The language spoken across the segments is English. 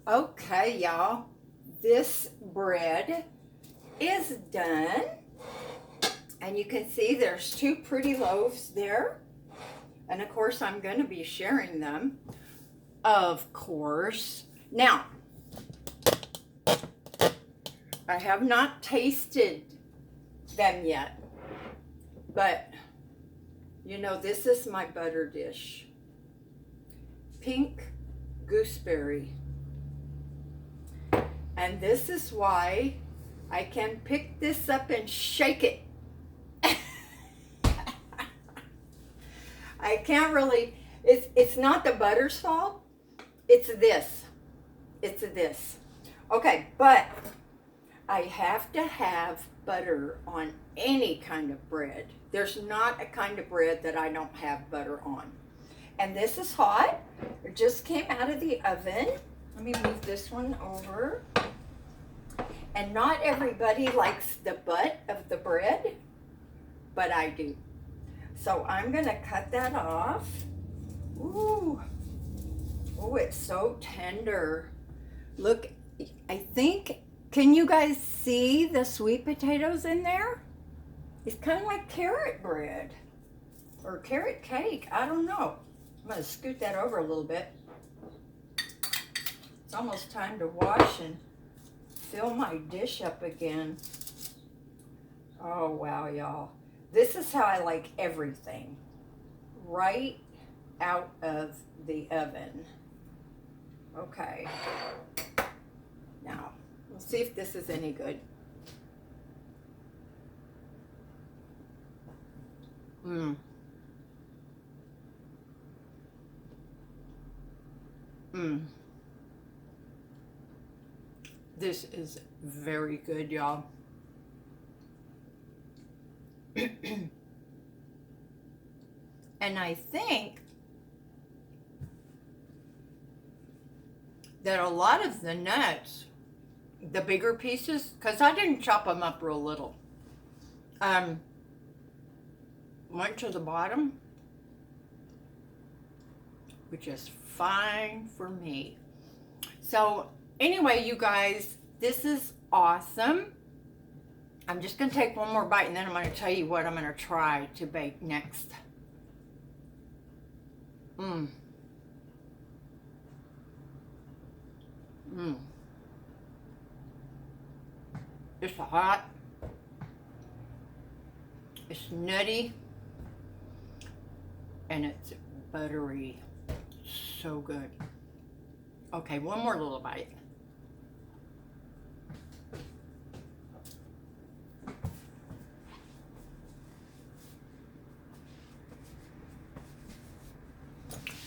Okay, y'all, this bread is done. And you can see there's two pretty loaves there. And of course, I'm going to be sharing them. Of course. Now, I have not tasted them yet. But, you know, this is my butter dish. Pink gooseberry. And this is why I can pick this up and shake it. I can't really, it's not the butter's fault. It's this. It's this. Okay, but I have to have butter on any kind of bread. There's not a kind of bread that I don't have butter on. And this is hot. It just came out of the oven. Let me move this one over. And not everybody likes the butt of the bread, but I do. So I'm gonna cut that off. Ooh, oh, it's so tender. Look, I think, can you guys see the sweet potatoes in there? It's kind of like carrot bread or carrot cake. I don't know. I'm gonna scoot that over a little bit. It's almost time to wash and fill my dish up again. Oh, wow, y'all. This is how I like everything. Right out of the oven. Okay. Now, we'll see if this is any good. Mmm. Mmm. This is very good, y'all. And I think that a lot of the nuts, the bigger pieces, because I didn't chop them up real little, went to the bottom, which is fine for me. So anyway, you guys, this is awesome. I'm just going to take one more bite and then I'm going to tell you what I'm going to try to bake next. Mmm. Mmm. It's hot. It's nutty. And it's buttery. So good. Okay, one more little bite.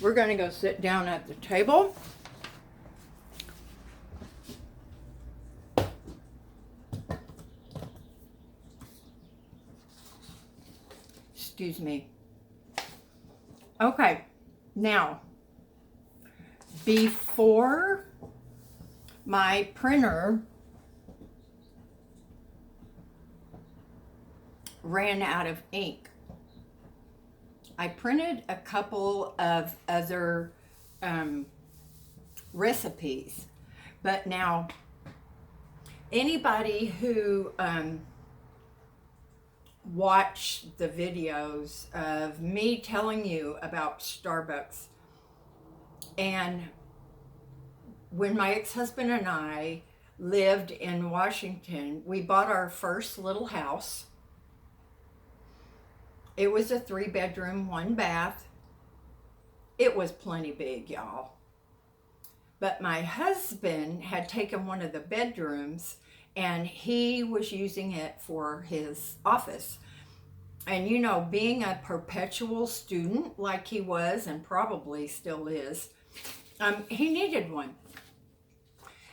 We're going to go sit down at the table. Excuse me. Okay, now, before my printer ran out of ink, I printed a couple of other recipes, but now anybody who watched the videos of me telling you about Starbucks, and when my ex-husband and I lived in Washington, we bought our first little house. It was a 3-bedroom, 1-bath. It was plenty big, y'all. But my husband had taken one of the bedrooms and he was using it for his office. And you know, being a perpetual student like he was and probably still is, he needed one.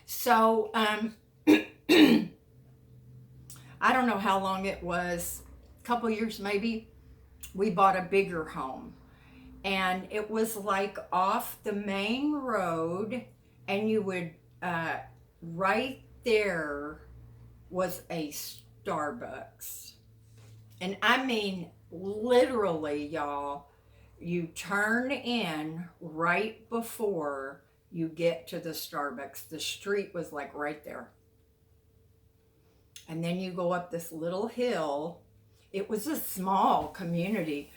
So I don't know how long it was, a couple years maybe, we bought a bigger home. And it was like off the main road, and you would, right there was a Starbucks. And I mean, literally, y'all, you turn in right before you get to the Starbucks. The street was like right there. And then you go up this little hill. It was a small community.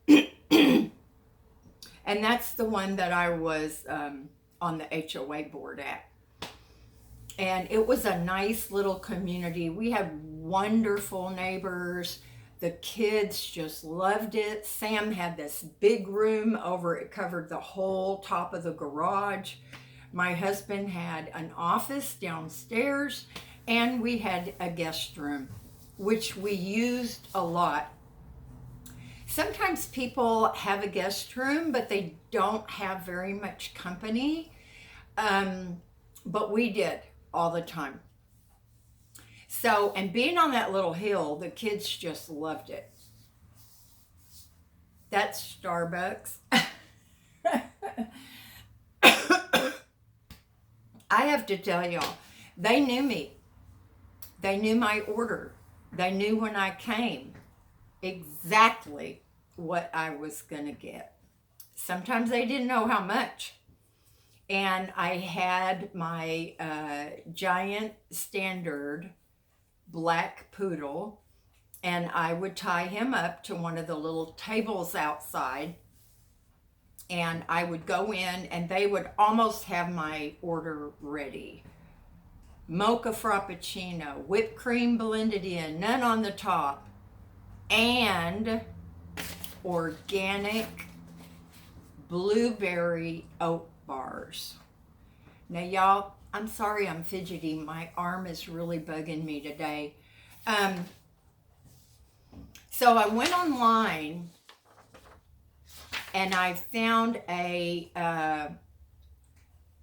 And that's the one that I was on the HOA board at. And it was a nice little community. We had wonderful neighbors. The kids just loved it. Sam had this big room over, it covered the whole top of the garage. My husband had an office downstairs, and we had a guest room, which we used a lot. Sometimes people have a guest room, but they don't have very much company. But we did all the time. So, and being on that little hill, the kids just loved it. That's Starbucks. I have to tell y'all, they knew me. They knew my order. They knew when I came exactly what I was going to get. Sometimes they didn't know how much. And I had my giant standard black poodle, and I would tie him up to one of the little tables outside, and I would go in, and they would almost have my order ready. Mocha Frappuccino, whipped cream blended in, none on the top, and organic blueberry oat bars. Now, y'all, I'm sorry I'm fidgety. My arm is really bugging me today. So I went online and I found a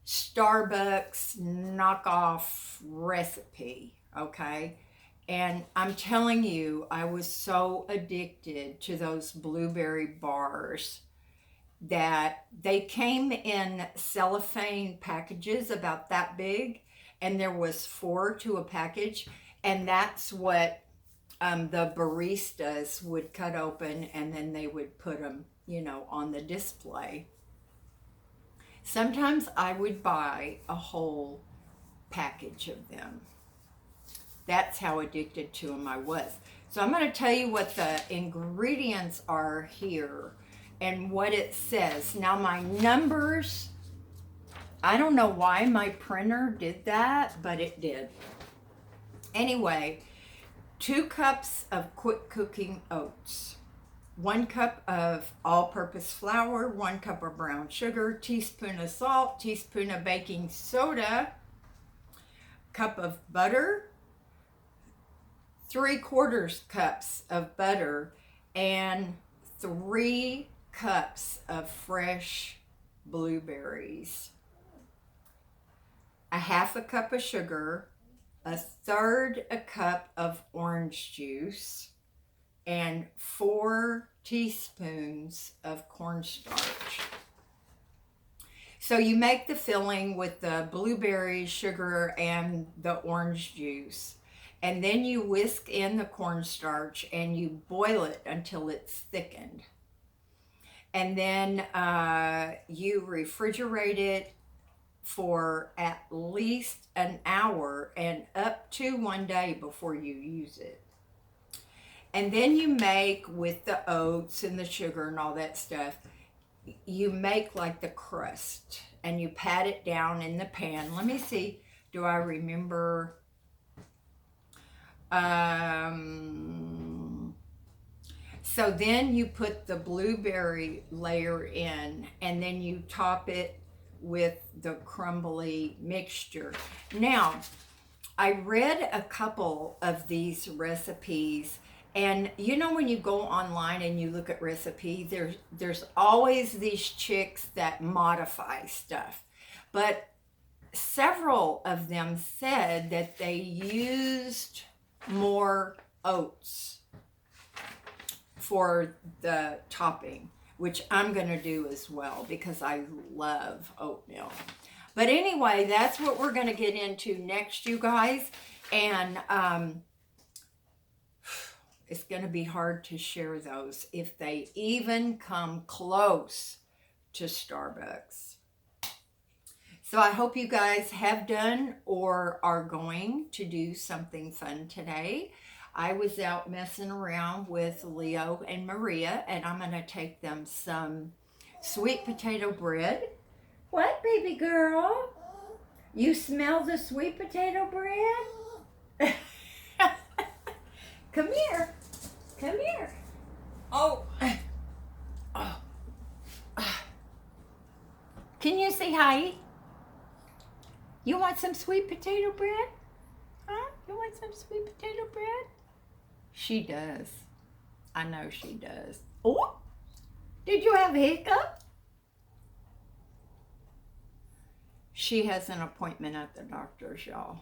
Starbucks knockoff recipe, okay? And I'm telling you, I was so addicted to those blueberry bars that they came in cellophane packages about that big, and there was 4 to a package, and that's what the baristas would cut open, and then they would put them, you know, on the display. Sometimes I would buy a whole package of them. That's how addicted to them I was. So I'm going to tell you what the ingredients are here and what it says. Now my numbers, I don't know why my printer did that, but it did. Anyway, 2 cups of quick cooking oats, 1 cup of all-purpose flour, 1 cup of brown sugar, teaspoon of salt, teaspoon of baking soda, cup of butter, 3/4 cups of butter, and 3 cups of fresh blueberries, a 1/2 cup of sugar, 1/3 a cup of orange juice, and 4 teaspoons of cornstarch. So you make the filling with the blueberries, sugar, and the orange juice. And then you whisk in the cornstarch and you boil it until it's thickened. And then you refrigerate it for at least an hour and up to 1 day before you use it. And then you make, with the oats and the sugar and all that stuff, you make like the crust and you pat it down in the pan. Let me see, do I remember? So then you put the blueberry layer in, and then you top it with the crumbly mixture. Now, I read a couple of these recipes, and you know when you go online and you look at recipes, there's always these chicks that modify stuff. But several of them said that they used more oats for the topping, which I'm going to do as well because I love oatmeal. But anyway, that's what we're going to get into next, you guys. And it's going to be hard to share those if they even come close to Starbucks. So I hope you guys have done or are going to do something fun today. I was out messing around with Leo and Maria, and I'm going to take them some sweet potato bread. What, baby girl? You smell the sweet potato bread? Come here. Come here. Oh. Oh. Can you say hi? You want some sweet potato bread? Huh? You want some sweet potato bread? She does. I know she does. Oh, did you have a hiccup? She has an appointment at the doctor's, y'all,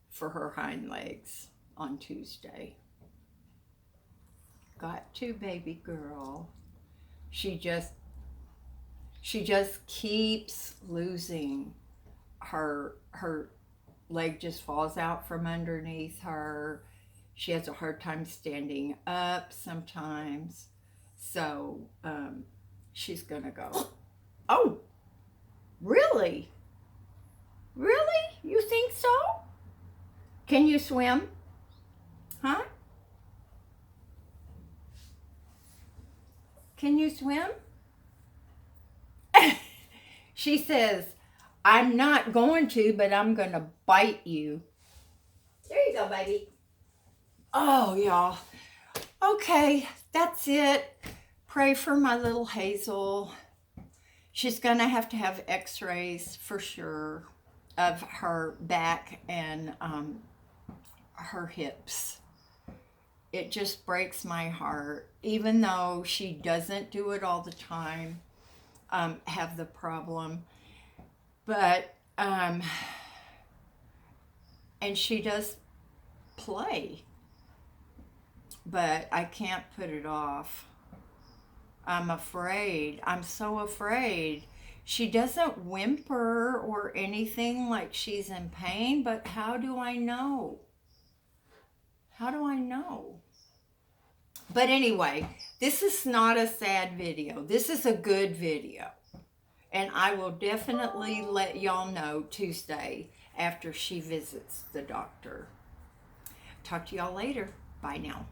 for her hind legs on Tuesday. Got to, baby girl. She just keeps losing her leg, just falls out from underneath her. She has a hard time standing up sometimes. So she's gonna go. Oh, really? Really? You think so? Can you swim? Huh? Can you swim? She says, I'm not going to, but I'm going to bite you. There you go, baby. Oh, y'all. Okay, that's it. Pray for my little Hazel. She's going to have x-rays for sure of her back and her hips. It just breaks my heart, even though she doesn't do it all the time, have the problem. But, and she does play, but I can't put it off. I'm afraid. I'm so afraid. She doesn't whimper or anything like she's in pain, but how do I know? How do I know? But anyway, this is not a sad video. This is a good video. And I will definitely let y'all know Tuesday after she visits the doctor. Talk to y'all later. Bye now.